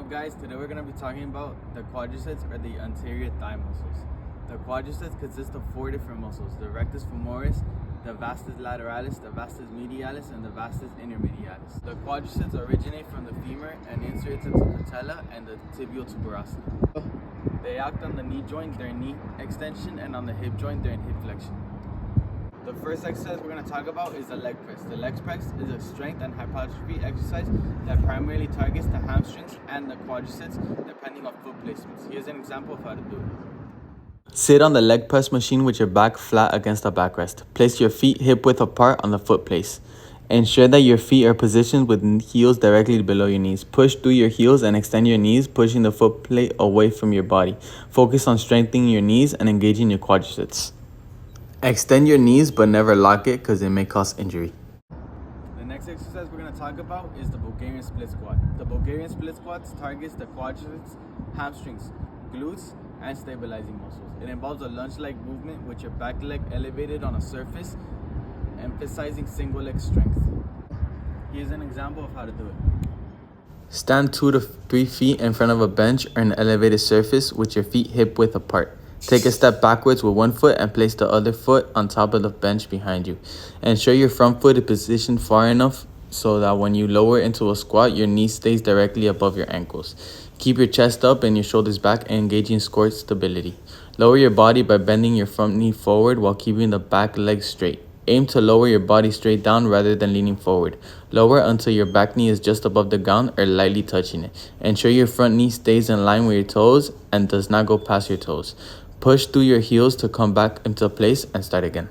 up guys? Today we're going to be talking about the quadriceps or the anterior thigh muscles. The quadriceps consist of 4 different muscles: the Rectus Femoris, the Vastus Lateralis, the Vastus Medialis, and the Vastus Intermedius. The quadriceps originate from the femur and insert into the patella and the tibial tuberosity. They act on the knee joint during knee extension and on the hip joint during hip flexion. The first exercise we're going to talk about is the leg press. The leg press is a strength and hypertrophy exercise that primarily targets the hamstrings and the quadriceps depending on foot placements. Here's an example of how to do it. Sit on the leg press machine with your back flat against the backrest. Place your feet hip width apart on the foot place. Ensure that your feet are positioned with heels directly below your knees. Push through your heels and extend your knees, pushing the foot plate away from your body. Focus on strengthening your knees and engaging your quadriceps. Extend your knees but never lock it because it may cause injury. The next exercise we're going to talk about is the Bulgarian split squat. The Bulgarian split squat targets the quadriceps, hamstrings, glutes, and stabilizing muscles. It involves a lunge-like movement with your back leg elevated on a surface, emphasizing single leg strength. Here's an example of how to do it. Stand 2 to 3 feet in front of a bench or an elevated surface with your feet hip width apart. Take a step backwards with one foot and place the other foot on top of the bench behind you. Ensure your front foot is positioned far enough so that when you lower into a squat, your knee stays directly above your ankles. Keep your chest up and your shoulders back and engaging core stability. Lower your body by bending your front knee forward while keeping the back leg straight. Aim to lower your body straight down rather than leaning forward. Lower until your back knee is just above the ground or lightly touching it. Ensure your front knee stays in line with your toes and does not go past your toes. Push through your heels to come back into place and start again.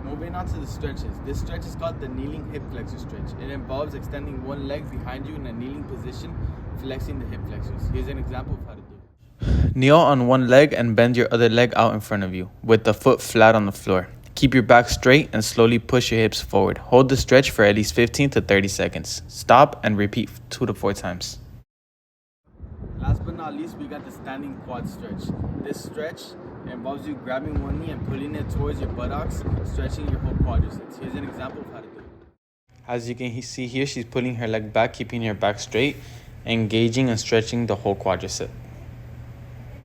Moving on to the stretches. This stretch is called the kneeling hip flexor stretch. It involves extending one leg behind you in a kneeling position, flexing the hip flexors. Here's an example of how to do it. Kneel on one leg and bend your other leg out in front of you, with the foot flat on the floor. Keep your back straight and slowly push your hips forward. Hold the stretch for at least 15 to 30 seconds. Stop and repeat 2 to 4 times. Last but not least, we got the standing quad stretch. This stretch involves you grabbing one knee and pulling it towards your buttocks, stretching your whole quadriceps. Here's an example of how to do it. As you can see here, she's pulling her leg back, keeping her back straight, engaging and stretching the whole quadricep.